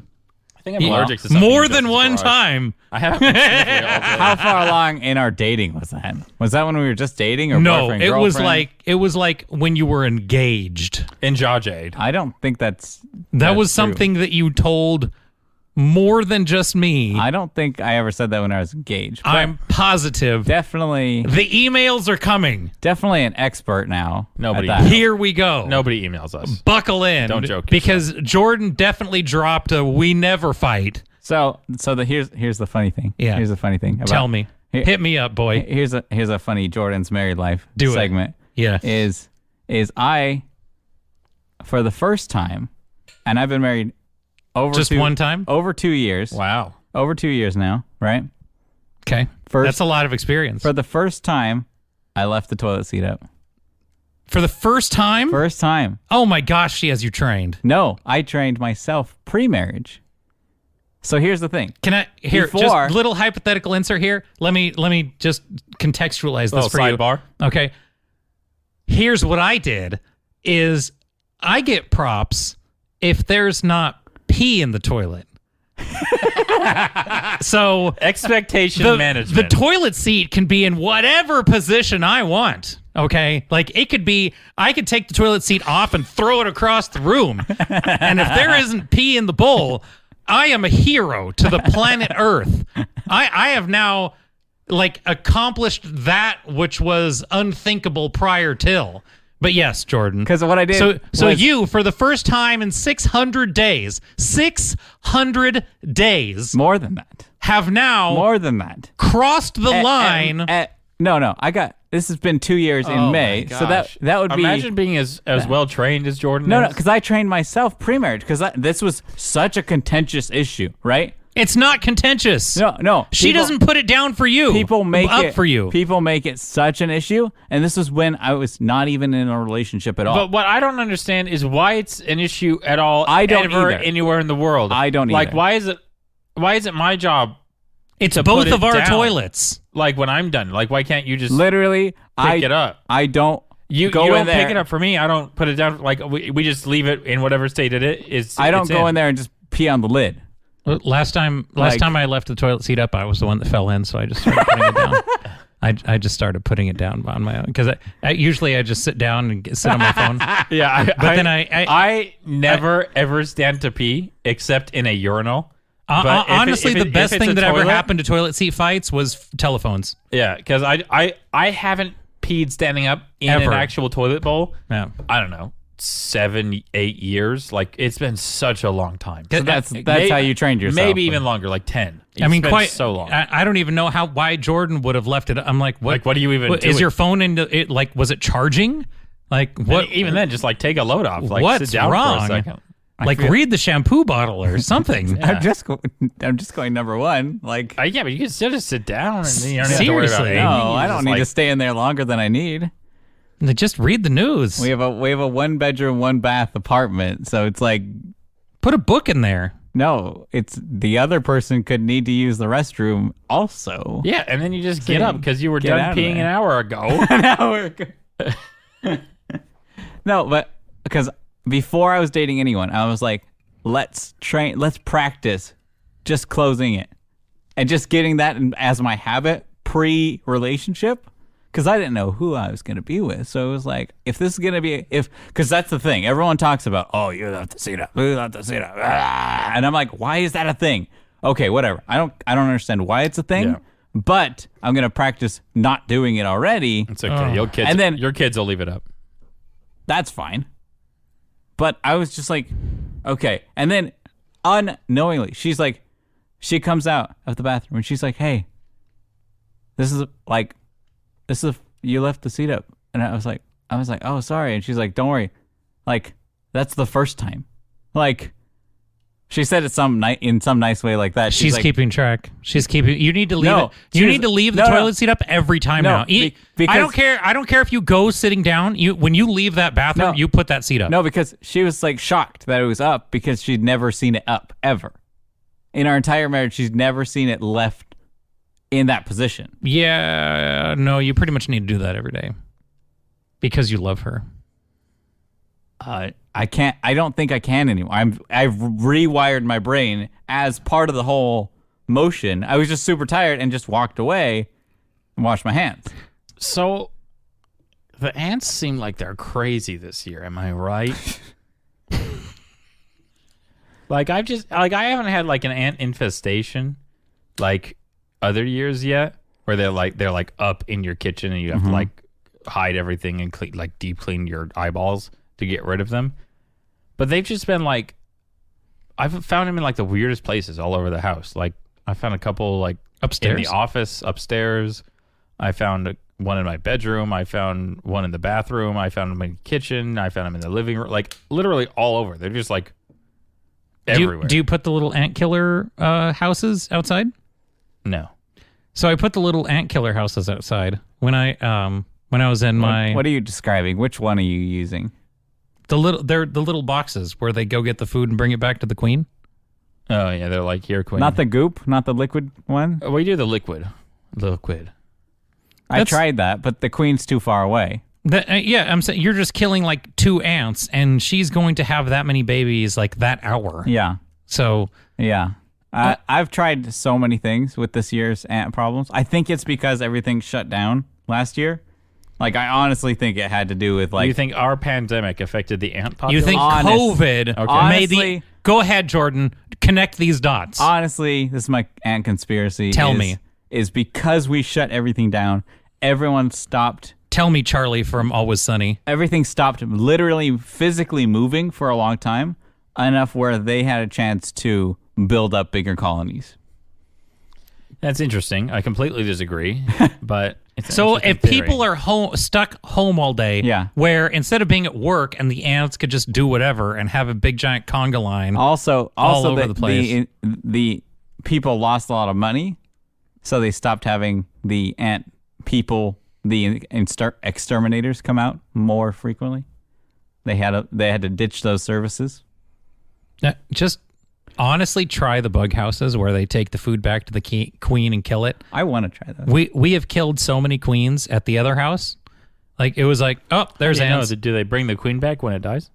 I think I'm allergic to something More in than Justin's one garage. time. I haven't been sniffling all day. How far along in our dating was that? Was that when we were just dating or No, boyfriend, it was girlfriend? it was like when you were engaged. In Jawjade. I don't think that's That was true. something that you told more than just me. I don't think I ever said that when I was engaged. But I'm positive. definitely The emails are coming. definitely an expert now. Nobody- at that. Here we go. Nobody emails us. Buckle in. Don't joke Because Jordan definitely dropped a "we never fight." So here's the funny thing. Yeah. Here's the funny thing. About, Tell me. Here- Hit me up, boy. Here's a funny Jordan's married life Do it. segment. Yeah. Is I for the first time, and I've been married over Just one time? over 2 years. Wow. Over 2 years now, right? Okay. First- That's a lot of experience. For the first time, I left the toilet seat up. For the first time? First time. Oh my gosh, she has you trained. No, I trained myself pre-marriage. So here's the thing. Can I here Before- just little hypothetical insert here? Let me just contextualize this Little for sidebar. you. Okay. Here's what I did is I get props if there's not pee in the toilet. So Expectation the management. toilet seat can be in whatever position I want. Okay, like it could be, I could take the toilet seat off and throw it across the room, and if there isn't pee in the bowl, I am a hero to the planet Earth. I have now like accomplished that which was unthinkable prior till. But yes, Jordan. Because what I did So was- you, for the first time in 600 days, 600 days, more than that. have now More than that. crossed the line. No, I got this has been 2 years Oh in May. my So gosh. that would be Imagine being as well trained as Jordan No, is. because I trained myself pre-marriage because this was such a contentious issue, right? It's not contentious. No. She people- doesn't put it down for you. People make up it for you. People make it such an issue, and this was when I was not even in a relationship at all. But what I don't understand is why it's an issue at all. I don't ever either. anywhere in the world. I don't like. either. Why is it my job? It's to both put it of our down? toilets. Like when I'm done. Like why can't you just Literally, pick it up? I don't. You go you in don't there. pick it up for me. I don't put it down. Like we just leave it in whatever state it is. I don't it's go in there and just pee on the lid. Last time I left the toilet seat up, I was the one that fell in, so I just started putting it down. I just started putting it down on my own because I usually I just sit down and sit on my phone. Yeah, then I never ever stand to pee except in a urinal. But Honestly, the best it's thing a that ever toilet- happened to toilet seat fights was telephones. Yeah, because I haven't peed standing up in Ever. an actual toilet bowl. Yeah. I don't know, 7-8 years. Like it's been such a long time. So that's how you trained yourself. Maybe even longer, like 10. I mean, been quite so long. I don't even know why Jordan would have left it. I'm like, what? Like, what do you even do is with- your phone into it? Like, was it charging? Like, what? And even then, just like take a load off. Like What's sit down wrong? for a second. Like, read the shampoo bottle or something. I'm just going number one. Like, Yeah, but you can still just sit down and you don't have to worry about Seriously. anything. no, You I just, don't need like, to stay in there longer than I need. Just read the news. We have a 1-bedroom, 1-bath apartment, so it's like Put a book in there. no, it's the other person could need to use the restroom also. Yeah, and then you just get up because you were Get done out of peeing there. an hour ago. An hour ago. No, but because before I was dating anyone, I was like, let's practice just closing it and just getting that as my habit pre-relationship. Because I didn't know who I was going to be with. So it was like, if this is going to be, because that's the thing. Everyone talks about, oh, you have to see that. You have to see that. Ah. And I'm like, why is that a thing? Okay, whatever. I don't understand why it's a thing, Yeah. but I'm going to practice not doing it already. It's okay. Your kids will leave it up. That's fine. But I was just like, okay. And then unknowingly, she comes out of the bathroom and she's like, hey, you left the seat up. And I was like, oh, sorry. And she's like, don't worry. Like, that's the first time. Like, She said it in some nice way like that. She's like, keeping track. She's keeping. You need to leave No, it. You need to leave the toilet seat up every time No, now. because- I don't care. I don't care if you go sitting down. When you leave that bathroom, No. you put that seat up. No, because she was like shocked that it was up because she'd never seen it up ever. In our entire marriage, she's never seen it left in that position. Yeah, no, you pretty much need to do that every day because you love her. I can't. I don't think I can anymore. I've rewired my brain as part of the whole motion. I was just super tired and just walked away and washed my hands. So the ants seem like they're crazy this year. Am I right? Like I haven't had like an ant infestation like other years yet, where they're like up in your kitchen and you have to like hide everything and deep clean your eyeballs to get rid of them. But they've just been like, I've found them in like the weirdest places all over the house. Like I found a couple like Upstairs? in the office, upstairs. I found one in my bedroom. I found one in the bathroom. I found them in the kitchen. I found them in the living room. Like literally all over. They're just like everywhere. Do you put the little ant killer houses outside? No. So I put the little ant killer houses outside when I was in my What are you describing? Which one are you using? they're the little boxes where they go get the food and bring it back to the queen. Oh yeah, they're like here, Queen. Not the goop, not the liquid one. We do the liquid. Liquid. I tried that, but the queen's too far away. Yeah, I'm saying you're just killing like 2 ants, and she's going to have that many babies like that hour. Yeah, So yeah. I've tried so many things with this year's ant problems. I think it's because everything shut down last year. Like, I honestly think it had to do with like. Do you think our pandemic affected the ant you population? think COVID made Honestly- Go ahead, Jordan. Connect these dots. Honestly, this is my ant conspiracy. Tell me. Is because we shut everything down, everyone stopped. Tell me, Charlie from Always Sunny. Everything stopped literally physically moving for a long time, enough where they had a chance to build up bigger colonies. That's interesting. I completely disagree, but it's an So interesting if theory. people are stuck home all day, Yeah. where instead of being at work and the ants could just do whatever and have a big giant conga line, Also, All over the place. The people lost a lot of money, so they stopped having the ant people, the exterminators, come out more frequently. They had to ditch those services. just honestly try the bug houses where they take the food back to the queen and kill it. I want to try that. We have killed so many queens at the other house. Like it was like, oh, there's ants. Do they bring the queen back when it dies?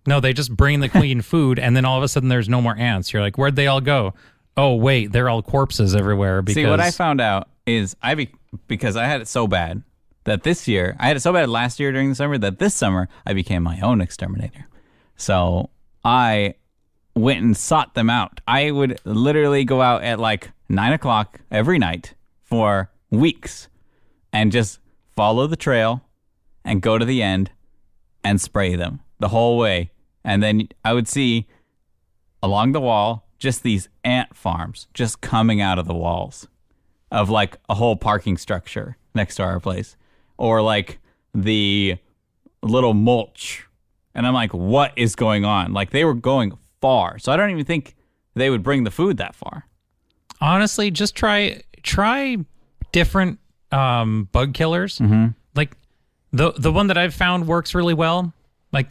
No, they just bring the queen food, and then all of a sudden there's no more ants. You're like, where'd they all go? Oh wait, they're all corpses everywhere. Because See, what I found out is because I had it so bad that this year, I had it so bad last year during the summer that this summer I became my own exterminator. So I went and sought them out. I would literally go out at like 9:00 every night for weeks and just follow the trail and go to the end and spray them the whole way. And then I would see along the wall just these ant farms just coming out of the walls of like a whole parking structure next to our place, or like the little mulch. And I'm like, what is going on? Like they were going far. So I don't even think they would bring the food that far. honestly, just try different bug killers. Mm-hmm. Like the one that I've found works really well. Like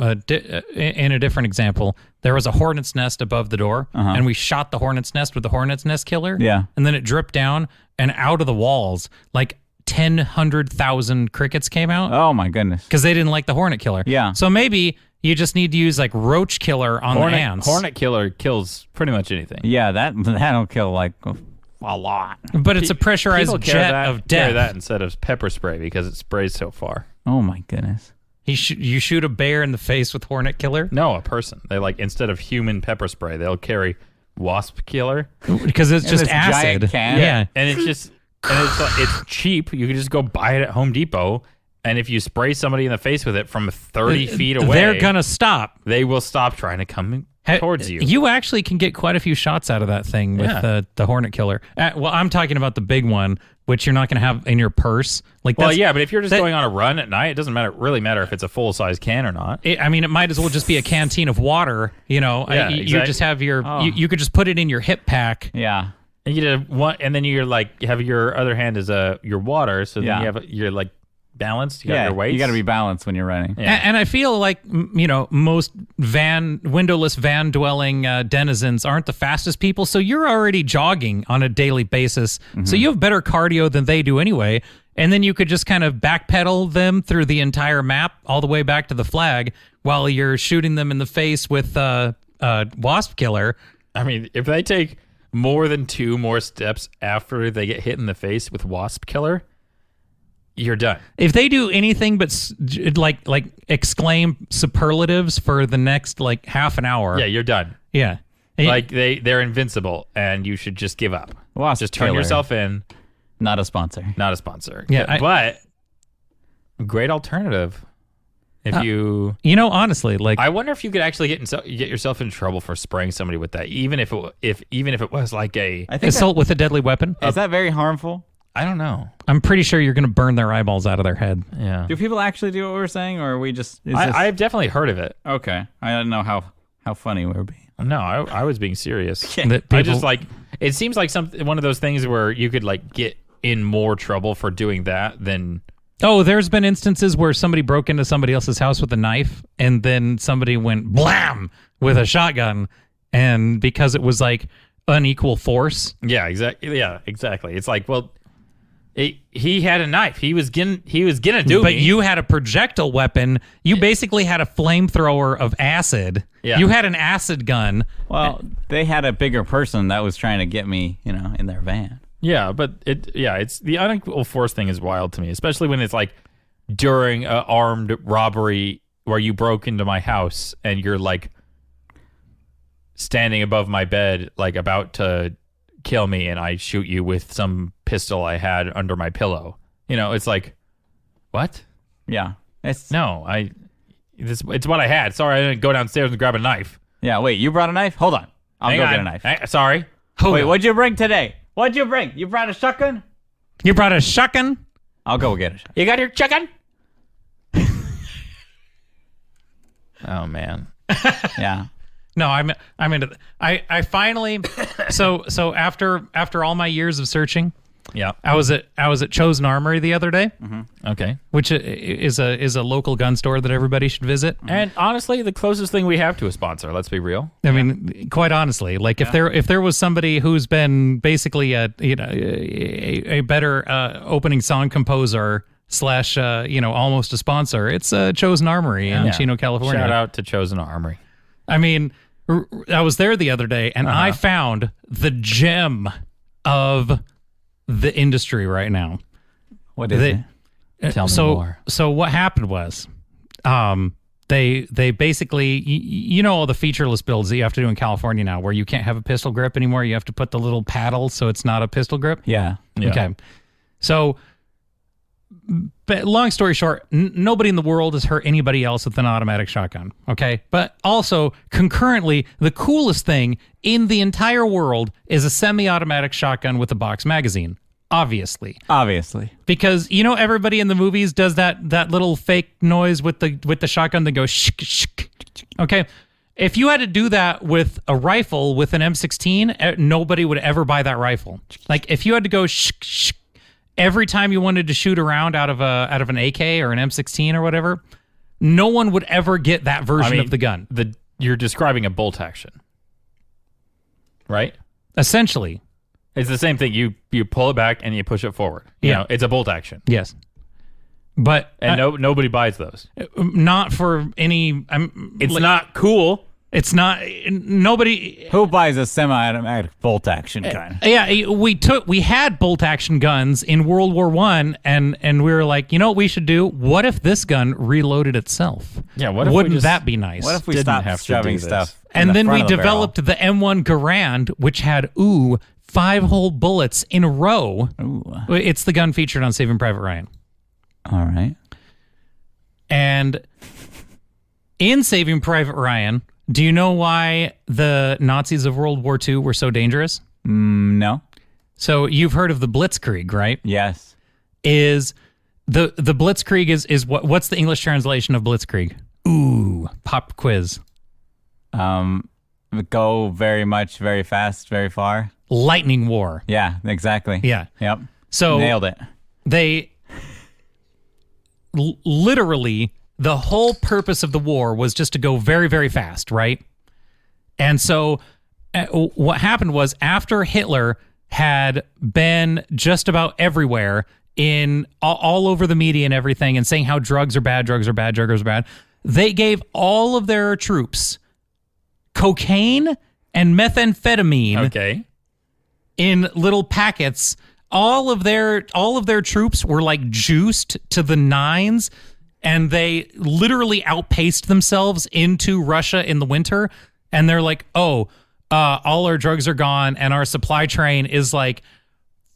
in a different example, there was a hornet's nest above the door, and we shot the hornet's nest with the hornet's nest killer. Yeah. And then it dripped down, and out of the walls, like 100,000 crickets came out Oh my goodness. because they didn't like the hornet killer. Yeah. So maybe you just need to use like roach killer on the ants. Hornet killer kills pretty much anything. Yeah, that'll kill like a lot. But it's a pressurized People jet carry of death. that instead of pepper spray because it sprays so far. Oh my goodness. You shoot a bear in the face with hornet killer No, a person. They instead of human pepper spray, they'll carry wasp killer, because it's just this giant acid. can? Yeah. and it's cheap. You can just go buy it at Home Depot, and if you spray somebody in the face with it from 30 feet away, They're gonna stop. they will stop trying to come towards you. You actually can get quite a few shots out of that thing with the Hornet Killer. Well, I'm talking about the big one, which you're not going to have in your purse. Like, Well, yeah, but if you're just going on a run at night, it doesn't really matter if it's a full-size can or not. I mean, it might as well just be a canteen of water. You know, Yeah, you exactly. just have your. You could just put it in your hip pack. Yeah. And you did one, and then you're like, you have your other hand as your water, so then you're like balanced. You got your weights. You got to be balanced when you're running. Yeah. And I feel like, you know, most windowless van dwelling denizens aren't the fastest people, so you're already jogging on a daily basis. So you have better cardio than they do anyway. And then you could just kind of backpedal them through the entire map all the way back to the flag while you're shooting them in the face with Wasp Killer. I mean, if they take more than 2 more steps after they get hit in the face with Wasp Killer, you're done. If they do anything but like exclaim superlatives for the next like half an hour, Yeah, you're done. yeah, Like they're invincible, and you should just give up. Wasp Just turn Killer. yourself in. Not a sponsor. Not a sponsor. Yeah, but great alternative. If you, you know, honestly, like I wonder if you could actually get yourself in trouble for spraying somebody with that, even if it was like a. I think assault with a deadly weapon. is that very harmful? I don't know. I'm pretty sure you're going to burn their eyeballs out of their head. Yeah, Do people actually do what we're saying, or are we just? I've definitely heard of it. Okay. I don't know how funny we're being. No, I was being serious. That I people- just like it seems like one of those things where you could like get in more trouble for doing that than. Oh, there's been instances where somebody broke into somebody else's house with a knife, and then somebody went blam with a shotgun, and because it was like unequal force. Yeah, exactly. Yeah, exactly. It's like, well, he had a knife. He was gonna do But me. you had a projectile weapon. You basically had a flamethrower of acid. Yeah. You had an acid gun. Well, they had a bigger person that was trying to get me, in their van. Yeah, but it's the unequal force thing is wild to me, especially when it's like during an armed robbery where you broke into my house and you're like standing above my bed, like about to kill me, and I shoot you with some pistol I had under my pillow. It's like, what? Yeah. It's It's what I had. Sorry, I didn't go downstairs and grab a knife. Yeah, wait, you brought a knife? Hold on. I'll Hang go on. get a knife. Sorry. Wait, what'd you bring today? What'd you bring? You brought a shotgun? You brought a shotgun? I'll go get a shotgun. You got your chicken? Oh man. Yeah. No, I'm into I finally so after all my years of searching, Yeah. I was at Chosen Armory the other day, Okay. which is a local gun store that everybody should visit. And honestly, the closest thing we have to a sponsor. Let's be real. I mean, quite honestly, like if there was somebody who's been basically a better opening song composer / almost a sponsor, it's Chosen Armory in Chino, California. Shout out to Chosen Armory. I mean, I was there the other day and I found the gem of the industry right now. What is it? Tell me more. So what happened was, they basically, all the featureless builds that you have to do in California now, where you can't have a pistol grip anymore. You have to put the little paddle so it's not a pistol grip. Yeah. Yeah. Okay. So, but long story short, nobody in the world has hurt anybody else with an automatic shotgun. Okay. But also, concurrently, the coolest thing in the entire world is a semi-automatic shotgun with a box magazine. Obviously. Because everybody in the movies does that little fake noise with the shotgun that goes shk shk. Okay. If you had to do that with a rifle with an M16, nobody would ever buy that rifle. Like if you had to go shk shk every time you wanted to shoot around out of an AK or an M16 or whatever, no one would ever get that version of the gun. You're describing a bolt action, right? Essentially. It's the same thing. You pull it back and you push it forward. It's a bolt action. Yes. But And nobody buys those. not for any. It's not cool. It's not. Nobody. Who buys a semi-automatic bolt action gun? Yeah, we had bolt action guns in World War I, and we were like, what we should do? What if this gun reloaded itself? Yeah, what if we Wouldn't just- that be nice? What if we Didn't stopped have to shoving do this. stuff? in And the then front we of the barrel? developed the M1 Garand, which had 5-hole bullets in a row. Ooh. It's the gun featured on Saving Private Ryan. All right. And in Saving Private Ryan, Do you know why the Nazis of World War II were so dangerous? No. So you've heard of the Blitzkrieg, right? Yes. Is the Blitzkrieg is what's the English translation of Blitzkrieg? Ooh, pop quiz. Go very much, very fast, very far. Lightning War. Yeah, exactly. Yeah. Yep. So nailed it. They literally, the whole purpose of the war was just to go very, very fast, right? And so what happened was after Hitler had been just about everywhere in all over the media and everything and saying how drugs are bad, drugs are bad, drugs are bad, they gave all of their troops cocaine and methamphetamine in little packets. All of their troops were like juiced to the nines, and they literally outpaced themselves into Russia in the winter. And they're like, all our drugs are gone, and our supply train is like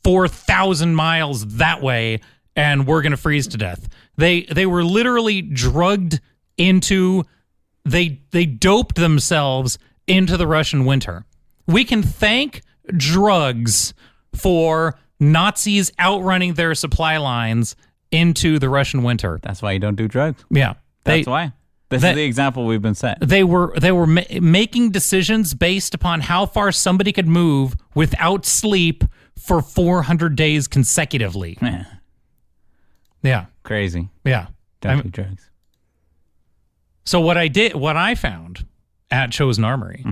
4,000 miles that way, and we're gonna freeze to death. They were literally drugged into. They doped themselves into the Russian winter. We can thank drugs for Nazis outrunning their supply lines into the Russian winter. That's why you don't do drugs. Yeah. That's why. This is the example we've been set. They were making decisions based upon how far somebody could move without sleep for 400 days consecutively. Man. Yeah. Crazy. Yeah. Don't do drugs. So what I found at Chosen Armory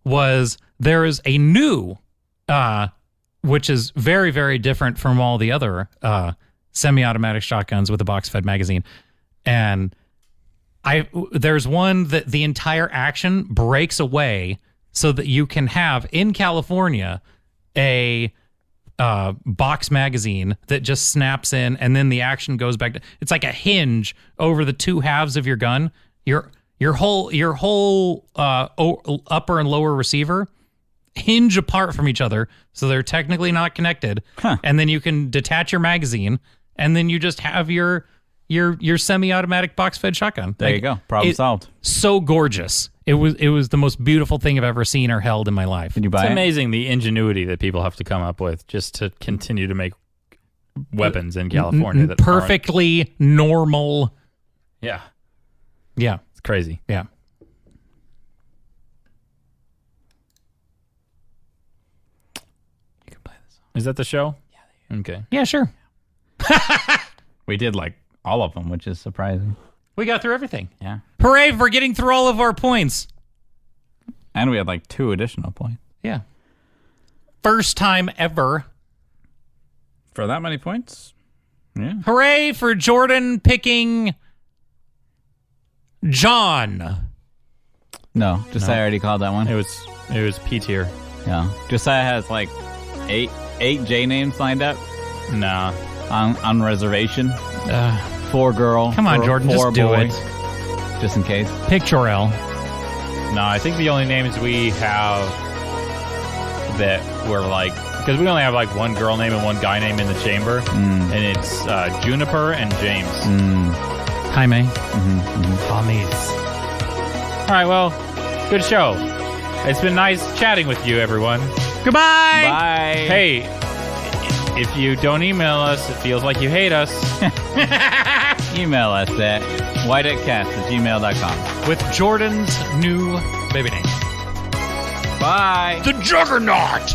was there is a new, which is very, very different from all the other semi-automatic shotguns with a box-fed magazine. And there's one that the entire action breaks away so that you can have, in California, a box magazine that just snaps in, and then the action goes back to, it's like a hinge over the two halves of your gun. Your whole upper and lower receiver hinge apart from each other, so they're technically not connected. And then you can detach your magazine, and then you just have your semi-automatic box-fed shotgun. There you go. Problem solved. So gorgeous. It was the most beautiful thing I've ever seen or held in my life. Did you buy it? It's amazing the ingenuity that people have to come up with just to continue to make weapons in California that perfectly normal. Yeah. Yeah. It's crazy. Yeah. You can play this song. Is that the show? Yeah. Okay. Yeah, sure. We did like all of them, which is surprising. We got through everything. Yeah. Hooray for getting through all of our points. And we had like 2 additional points. Yeah. First time ever. For that many points? Yeah. Hooray for Jordan picking John. No, Josiah already called that one. It was P tier. Yeah. Josiah has like 8 J names lined up Nah. on reservation. 4 girl. Come on, 4, Jordan, 4 just do boy, it. just in case. Pick Jorel. No, I think the only names we have that were like, because we only have like one girl name and one guy name in the chamber, and it's Juniper and James. Jaime. James. All right, well, good show. It's been nice chatting with you, everyone. Goodbye. Bye. Hey, if you don't email us, it feels like you hate us. Email us at ydekcast@gmail.com. With Jordan's new baby name. Bye. The Juggernaut.